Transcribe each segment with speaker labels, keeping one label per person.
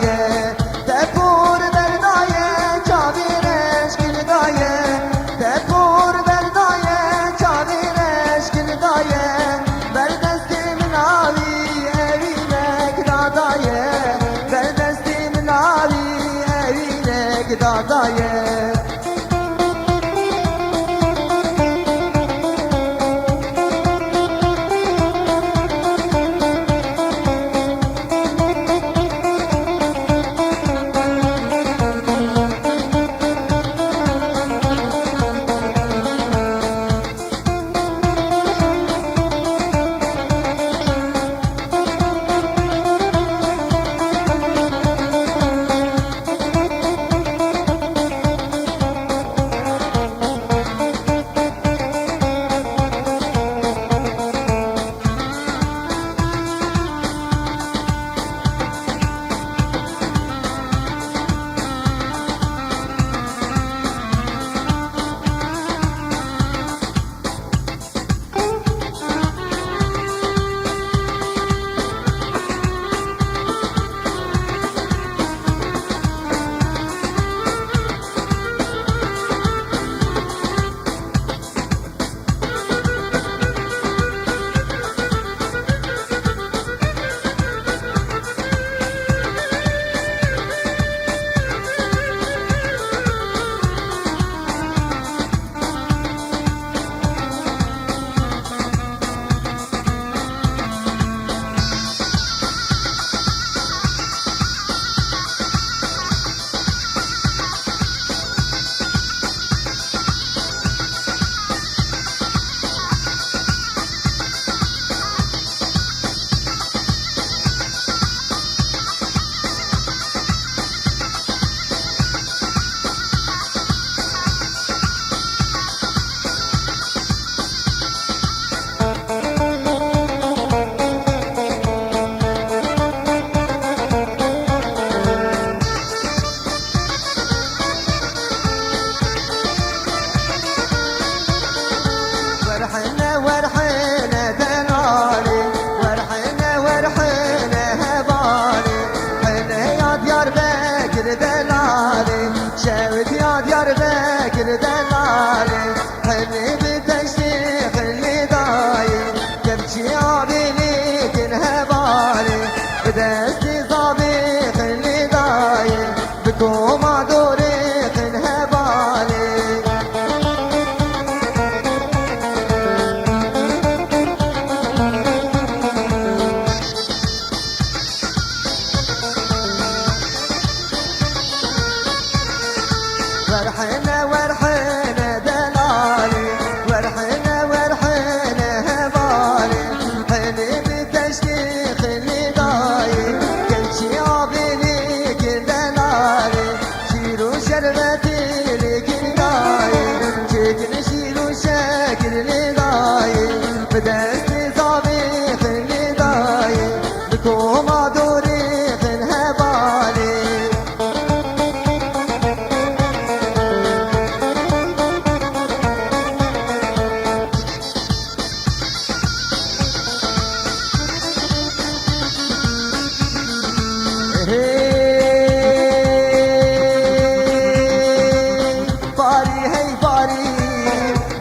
Speaker 1: دایه تپور بر دایه چاویرش کل دایه تپور بر دایه چاویرش کل دایه بر دستی من آوی evine gidadayı ver destimin abi evine gidadayı شاوت يا ديار بكر دلالي خلي بتشتي خلي دايم كبشي عبيلي تنهبالي بدستي صابي خلي دايم بكوما دوري تنهبالي ورحنا ورحنا دلالي ورحنا ورحنا هبالي خلي بتشتي خلي دايم كل شي عبيلي كل دلالي شيلو شربتي لكل دايم شكل شيلو شكل لدايم بدستي صابي خلي دايم بكوما دوري خل هبالي باری هی باری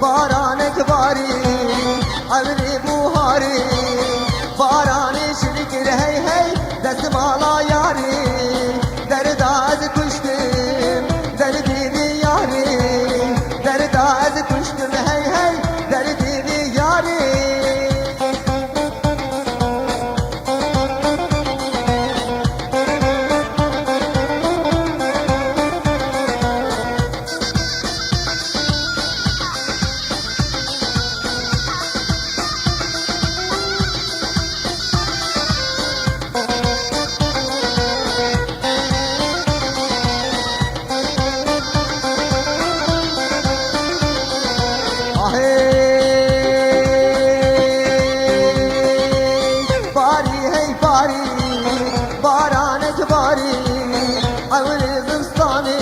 Speaker 1: بارانک باری عمری بوهاری بارانی شرکر هی هی دست مالا یاری درد از کشتم دردی یاری درد از کشتم هی هی دردی یاری باری هی باری بارانک باری عمر زمستانی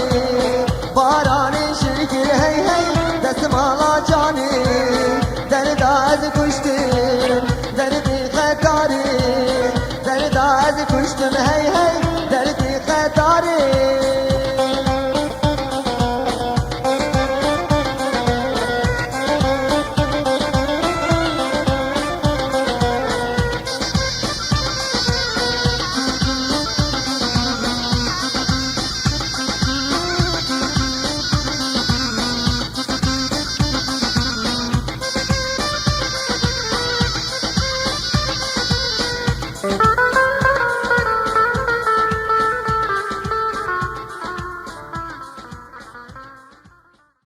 Speaker 1: بارانی شرکر هی هی دست مالا جانی درد از کشتم دردی خکاری درد از کشتم هی هی دردی خکاری باری